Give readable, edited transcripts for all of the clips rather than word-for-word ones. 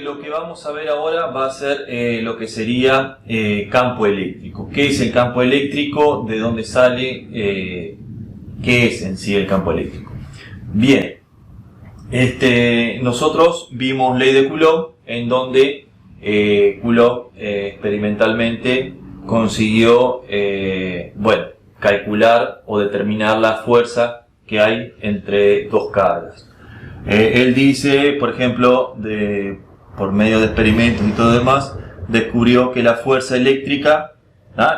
lo que vamos a ver ahora va a ser lo que sería campo eléctrico. ¿Qué es el campo eléctrico? ¿De dónde sale? ¿Qué es en sí el campo eléctrico? Bien, nosotros vimos ley de Coulomb, en donde Coulomb experimentalmente consiguió calcular o determinar la fuerza que hay entre dos cargas. Él dice, por ejemplo, por medio de experimentos y todo demás, descubrió que la fuerza eléctrica,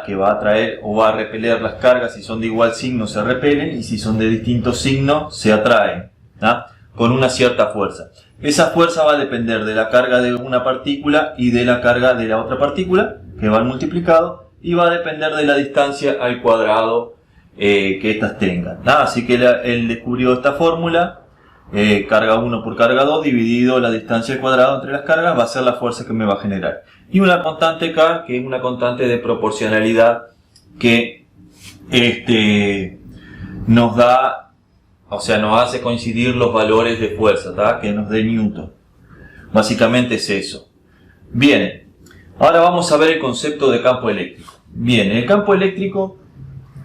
que va a atraer o va a repeler las cargas, si son de igual signo se repelen y si son de distintos signos se atraen, con una cierta fuerza. Esa fuerza va a depender de la carga de una partícula y de la carga de la otra partícula, que van multiplicado, y va a depender de la distancia al cuadrado que éstas tengan. Así que él descubrió esta fórmula. Carga 1 por carga 2 dividido la distancia al cuadrado entre las cargas va a ser la fuerza que me va a generar. Y una constante K, que es una constante de proporcionalidad que nos da, nos hace coincidir los valores de fuerza, que nos dé Newton. Básicamente es eso. Bien, ahora vamos a ver el concepto de campo eléctrico. Bien, el campo eléctrico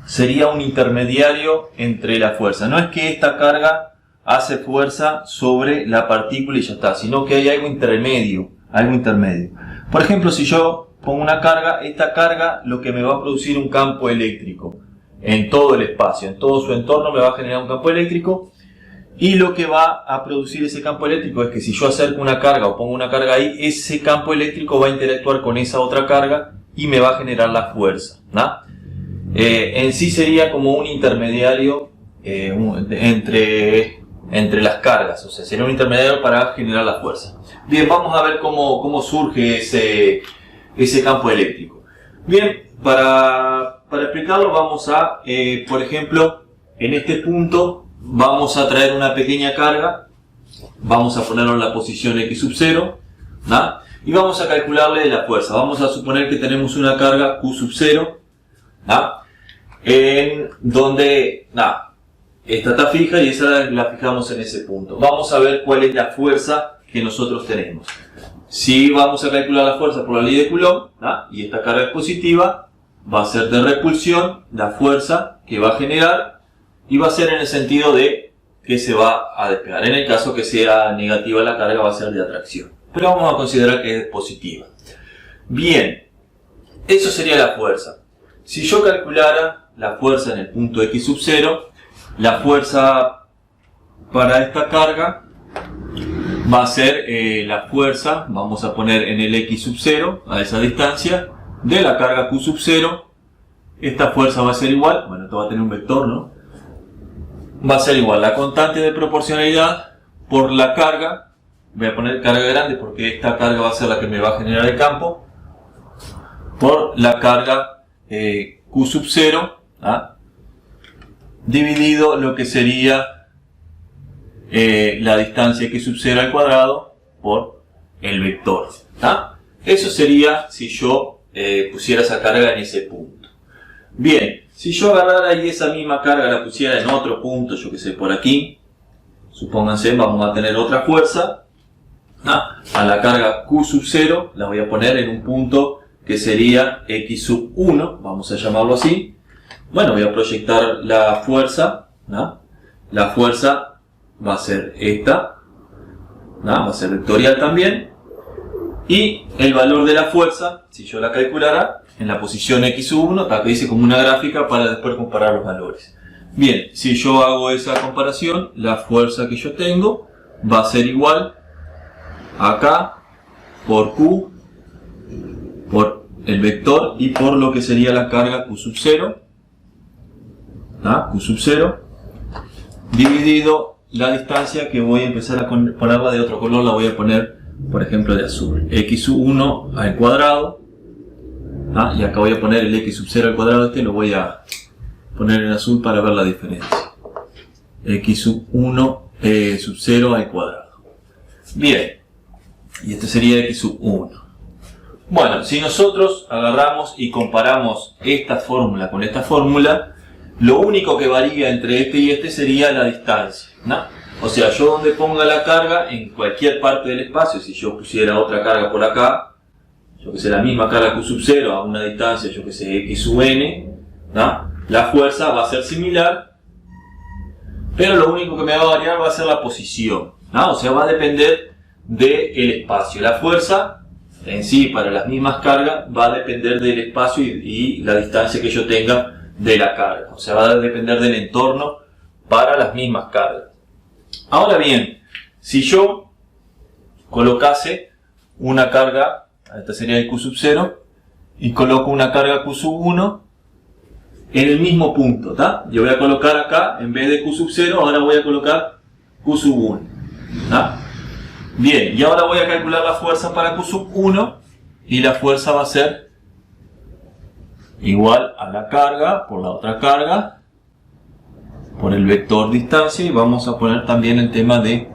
sería un intermediario entre la fuerza. No es que esta carga hace fuerza sobre la partícula y ya está, sino que hay algo intermedio, Por ejemplo, si yo pongo una carga, esta carga lo que me va a producir un campo eléctrico en todo el espacio, en todo su entorno me va a generar un campo eléctrico, y lo que va a producir ese campo eléctrico es que si yo acerco una carga o pongo una carga ahí, ese campo eléctrico va a interactuar con esa otra carga y me va a generar la fuerza, en sí sería como un intermediario entre las cargas, sería un intermediario para generar la fuerza. Bien, vamos a ver cómo surge ese campo eléctrico. Bien, para explicarlo vamos a, por ejemplo, en este punto vamos a traer una pequeña carga, vamos a ponerlo en la posición x sub 0, y vamos a calcularle la fuerza. Vamos a suponer que tenemos una carga q sub 0, en donde, esta está fija y esa la fijamos en ese punto. Vamos a ver cuál es la fuerza que nosotros tenemos. Si vamos a calcular la fuerza por la ley de Coulomb, y esta carga es positiva, va a ser de repulsión la fuerza que va a generar, y va a ser en el sentido de que se va a despegar. En el caso que sea negativa la carga, va a ser de atracción. Pero vamos a considerar que es positiva. Bien, eso sería la fuerza. Si yo calculara la fuerza en el punto x sub 0, la fuerza para esta carga va a ser la fuerza, vamos a poner en el x sub 0, a esa distancia, de la carga q sub 0. Esta fuerza va a ser igual, esto va a tener un vector, va a ser igual la constante de proporcionalidad por la carga, voy a poner carga grande porque esta carga va a ser la que me va a generar el campo, por la carga q sub 0, dividido lo que sería la distancia x sub 0 al cuadrado por el vector. Eso sería si yo pusiera esa carga en ese punto. Bien, si yo agarrara y esa misma carga la pusiera en otro punto, yo que sé, por aquí, supónganse, vamos a tener otra fuerza, a la carga q sub 0 la voy a poner en un punto que sería x sub 1, vamos a llamarlo así. Voy a proyectar la fuerza, la fuerza va a ser esta, va a ser vectorial también, y el valor de la fuerza, si yo la calculara, en la posición x sub 1, acá dice como una gráfica para después comparar los valores. Bien, si yo hago esa comparación, la fuerza que yo tengo va a ser igual acá por q, por el vector y por lo que sería la carga q sub 0, q sub 0, dividido la distancia, que voy a empezar a ponerla de otro color, la voy a poner por ejemplo de azul, x sub 1 al cuadrado, y acá voy a poner el x sub 0 al cuadrado, lo voy a poner en azul para ver la diferencia, x sub 1 sub 0 al cuadrado. Bien, y este sería x sub 1. Bueno, si nosotros agarramos y comparamos esta fórmula con esta fórmula, lo único que varía entre este y este sería la distancia, O sea, yo donde ponga la carga, en cualquier parte del espacio, si yo pusiera otra carga por acá, yo que sé, la misma carga Q sub 0 a una distancia, yo que sé, X sub n, ¿no? La fuerza va a ser similar, pero lo único que me va a variar va a ser la posición, ¿no? O sea, va a depender del espacio. La fuerza en sí, para las mismas cargas, va a depender del espacio y la distancia que yo tenga de la carga. O sea, va a depender del entorno para las mismas cargas. Ahora bien, si yo colocase una carga, esta sería el Q sub 0, y coloco una carga Q sub 1 en el mismo punto, ¿tá? Yo voy a colocar acá, en vez de Q sub 0, ahora voy a colocar Q sub 1, ¿tá? Bien, y ahora voy a calcular la fuerza para Q sub 1, y la fuerza va a ser igual a la carga por la otra carga por el vector distancia, y vamos a poner también el tema de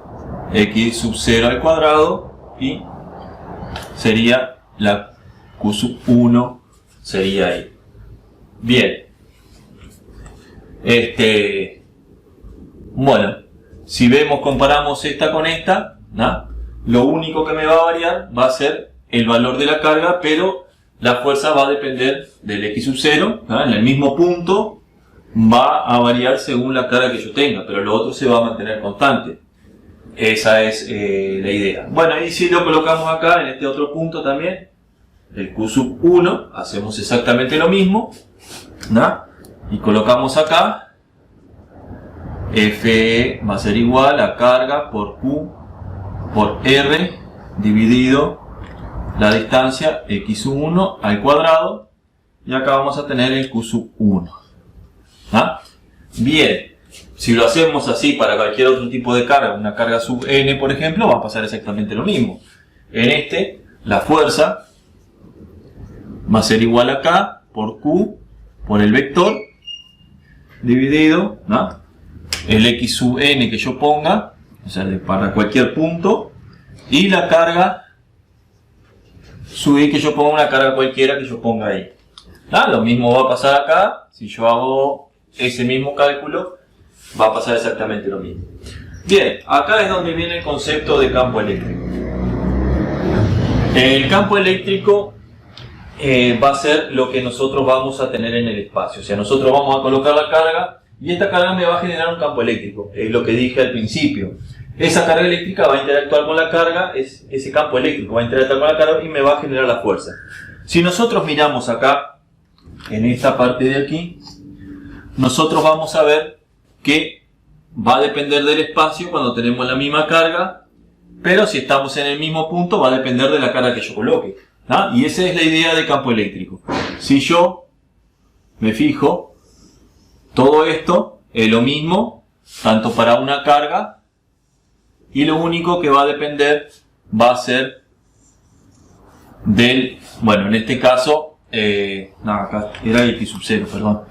X sub 0 al cuadrado, y sería la Q sub 1 sería ahí. Bien. Bueno, si vemos, comparamos esta con esta, ¿no? Lo único que me va a variar va a ser el valor de la carga, pero la fuerza va a depender del X sub 0, ¿no? En el mismo punto va a variar según la carga que yo tenga, pero lo otro se va a mantener constante. Esa es la idea. Bueno, y si lo colocamos acá en este otro punto también, el Q sub 1, hacemos exactamente lo mismo, ¿no? Y colocamos acá Fe va a ser igual a carga por Q por R dividido la distancia X sub 1 al cuadrado, y acá vamos a tener el Q sub 1. ¿Ah? Bien, si lo hacemos así para cualquier otro tipo de carga, una carga sub n por ejemplo, va a pasar exactamente lo mismo. En este, la fuerza va a ser igual a K por Q por el vector dividido, ¿no? El X sub n que yo ponga, o sea, para cualquier punto, y la carga sub i que yo ponga, una carga cualquiera que yo ponga ahí. ¿Ah? Lo mismo va a pasar acá, si yo hago ese mismo cálculo, va a pasar exactamente lo mismo. Bien, acá es donde viene el concepto de campo eléctrico. El campo eléctrico va a ser lo que nosotros vamos a tener en el espacio. O sea, nosotros vamos a colocar la carga y esta carga me va a generar un campo eléctrico. Es lo que dije al principio. Esa carga eléctrica va a interactuar con la carga, ese campo eléctrico va a interactuar con la carga y me va a generar la fuerza. Si nosotros miramos acá, en esta parte de aquí, nosotros vamos a ver que va a depender del espacio cuando tenemos la misma carga, pero si estamos en el mismo punto va a depender de la carga que yo coloque. ¿Ah? Y esa es la idea de campo eléctrico. Si yo me fijo, todo esto es lo mismo, tanto para una carga, y lo único que va a depender va a ser del, bueno, en este caso, acá era X sub 0, perdón,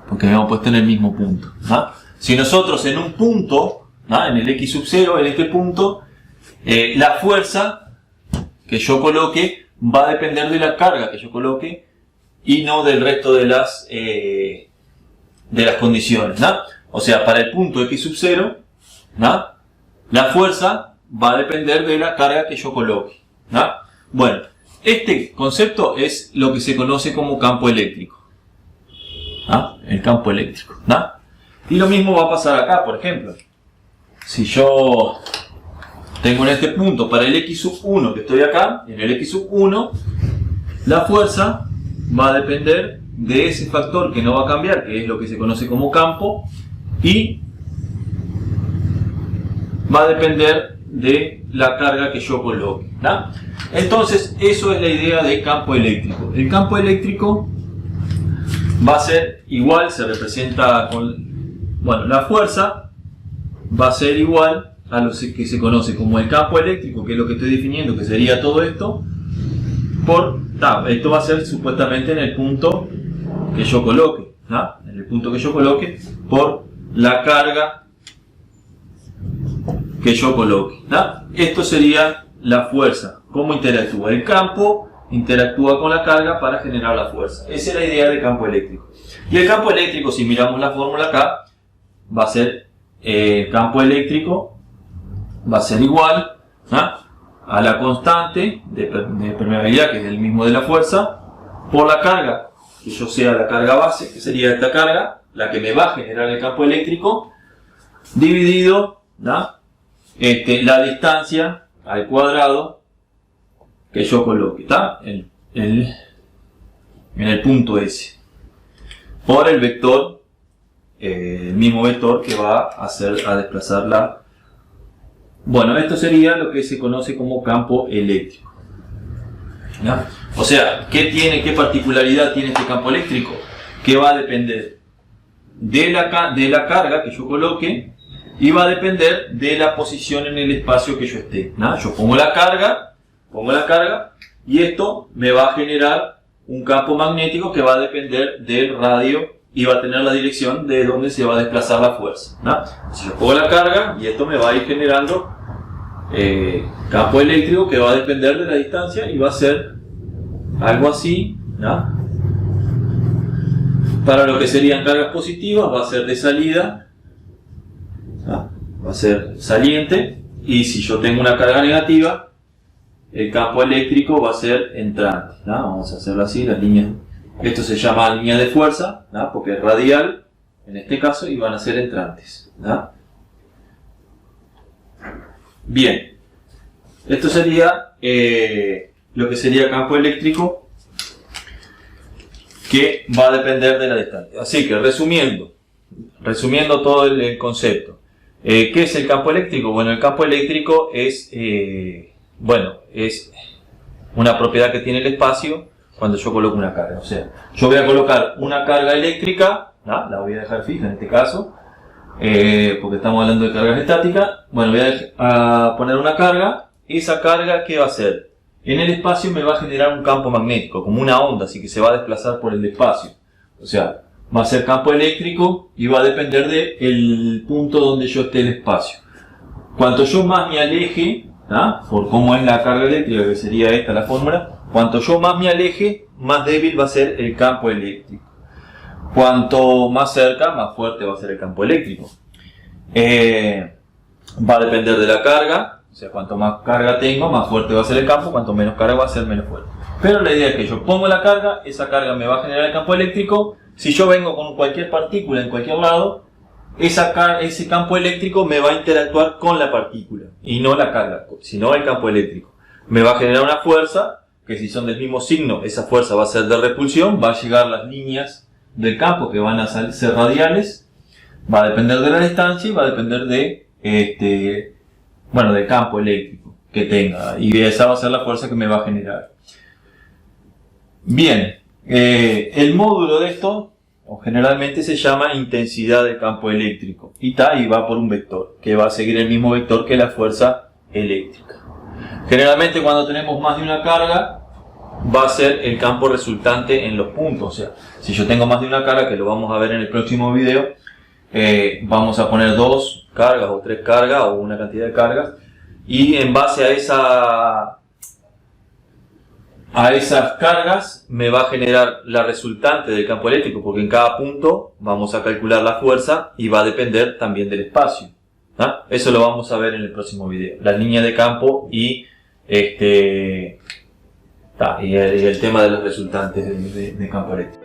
porque habíamos puesto en el mismo punto. ¿No? Si nosotros en un punto, ¿no? En el X sub 0, en este punto, la fuerza que yo coloque va a depender de la carga que yo coloque y no del resto de las condiciones, ¿no? O sea, para el punto X sub 0, ¿no? La fuerza va a depender de la carga que yo coloque, ¿no? Bueno, este concepto es lo que se conoce como campo eléctrico, ¿no? El campo eléctrico, ¿no? Y lo mismo va a pasar acá, por ejemplo. Si yo tengo en este punto para el X sub 1 que estoy acá, en el X sub 1, la fuerza va a depender de ese factor que no va a cambiar, que es lo que se conoce como campo, y va a depender de la carga que yo coloque, ¿no? Entonces, eso es la idea de campo eléctrico. El campo eléctrico va a ser igual, se representa con, bueno, la fuerza va a ser igual a lo que se conoce como el campo eléctrico, que es lo que estoy definiendo, que sería todo esto, por, esto va a ser supuestamente en el punto que yo coloque, ¿no? En el punto que yo coloque, por la carga que yo coloque, ¿no? Esto sería la fuerza. ¿Cómo interactúa? El campo interactúa con la carga para generar la fuerza. Esa es la idea del campo eléctrico. Y el campo eléctrico, si miramos la fórmula acá, va a ser el campo eléctrico va a ser igual a la constante de permeabilidad, que es el mismo de la fuerza, por la carga, que yo sea la carga base, que sería esta carga, la que me va a generar el campo eléctrico, dividido la distancia al cuadrado que yo coloque en el punto S, por el vector, el mismo vector que va a desplazar la... Bueno, esto sería lo que se conoce como campo eléctrico. ¿Ya? O sea, ¿qué particularidad tiene este campo eléctrico? Que va a depender de la carga que yo coloque y va a depender de la posición en el espacio que yo esté. ¿No? Yo pongo la carga y esto me va a generar un campo magnético que va a depender del radio y va a tener la dirección de donde se va a desplazar la fuerza. ¿No? Si yo pongo la carga y esto me va a ir generando campo eléctrico que va a depender de la distancia y va a ser algo así, ¿no? Para lo que serían cargas positivas va a ser de salida, ¿no? Va a ser saliente, y si yo tengo una carga negativa, el campo eléctrico va a ser entrante, ¿no? Vamos a hacerlo así, las líneas, esto se llama línea de fuerza, ¿no? Porque es radial en este caso y van a ser entrantes, ¿no? Bien, esto sería lo que sería campo eléctrico, que va a depender de la distancia. Así que resumiendo todo el concepto, ¿qué es el campo eléctrico? Bueno, el campo eléctrico es una propiedad que tiene el espacio cuando yo coloco una carga. O sea, yo voy a colocar una carga eléctrica, ¿no? La voy a dejar fija en este caso, porque estamos hablando de cargas estáticas. Bueno, voy a poner una carga. Esa carga, ¿qué va a hacer? En el espacio me va a generar un campo magnético, como una onda, así que se va a desplazar por el espacio. O sea, va a ser campo eléctrico y va a depender del punto donde yo esté en el espacio. Cuanto yo más me aleje, por cómo es la carga eléctrica, que sería esta la fórmula, cuanto yo más me aleje, más débil va a ser el campo eléctrico. Cuanto más cerca, más fuerte va a ser el campo eléctrico. Va a depender de la carga, o sea, cuanto más carga tengo, más fuerte va a ser el campo, cuanto menos carga va a ser menos fuerte. Pero la idea es que yo pongo la carga, esa carga me va a generar el campo eléctrico. Si yo vengo con cualquier partícula en cualquier lado, ese campo eléctrico me va a interactuar con la partícula, y no la carga, sino el campo eléctrico. Me va a generar una fuerza, que si son del mismo signo, esa fuerza va a ser de repulsión, va a llegar las líneas del campo que van a ser radiales, va a depender de la distancia y va a depender del campo eléctrico que tenga, y esa va a ser la fuerza que me va a generar. Bien, el módulo de esto generalmente se llama intensidad de campo eléctrico y va por un vector que va a seguir el mismo vector que la fuerza eléctrica. Generalmente cuando tenemos más de una carga va a ser el campo resultante en los puntos. O sea, si yo tengo más de una carga, que lo vamos a ver en el próximo video, vamos a poner 2 cargas o 3 cargas o una cantidad de cargas, y en base a esas cargas me va a generar la resultante del campo eléctrico, porque en cada punto vamos a calcular la fuerza y va a depender también del espacio. Eso lo vamos a ver en el próximo video, la línea de campo y el tema de los resultantes de campo eléctrico.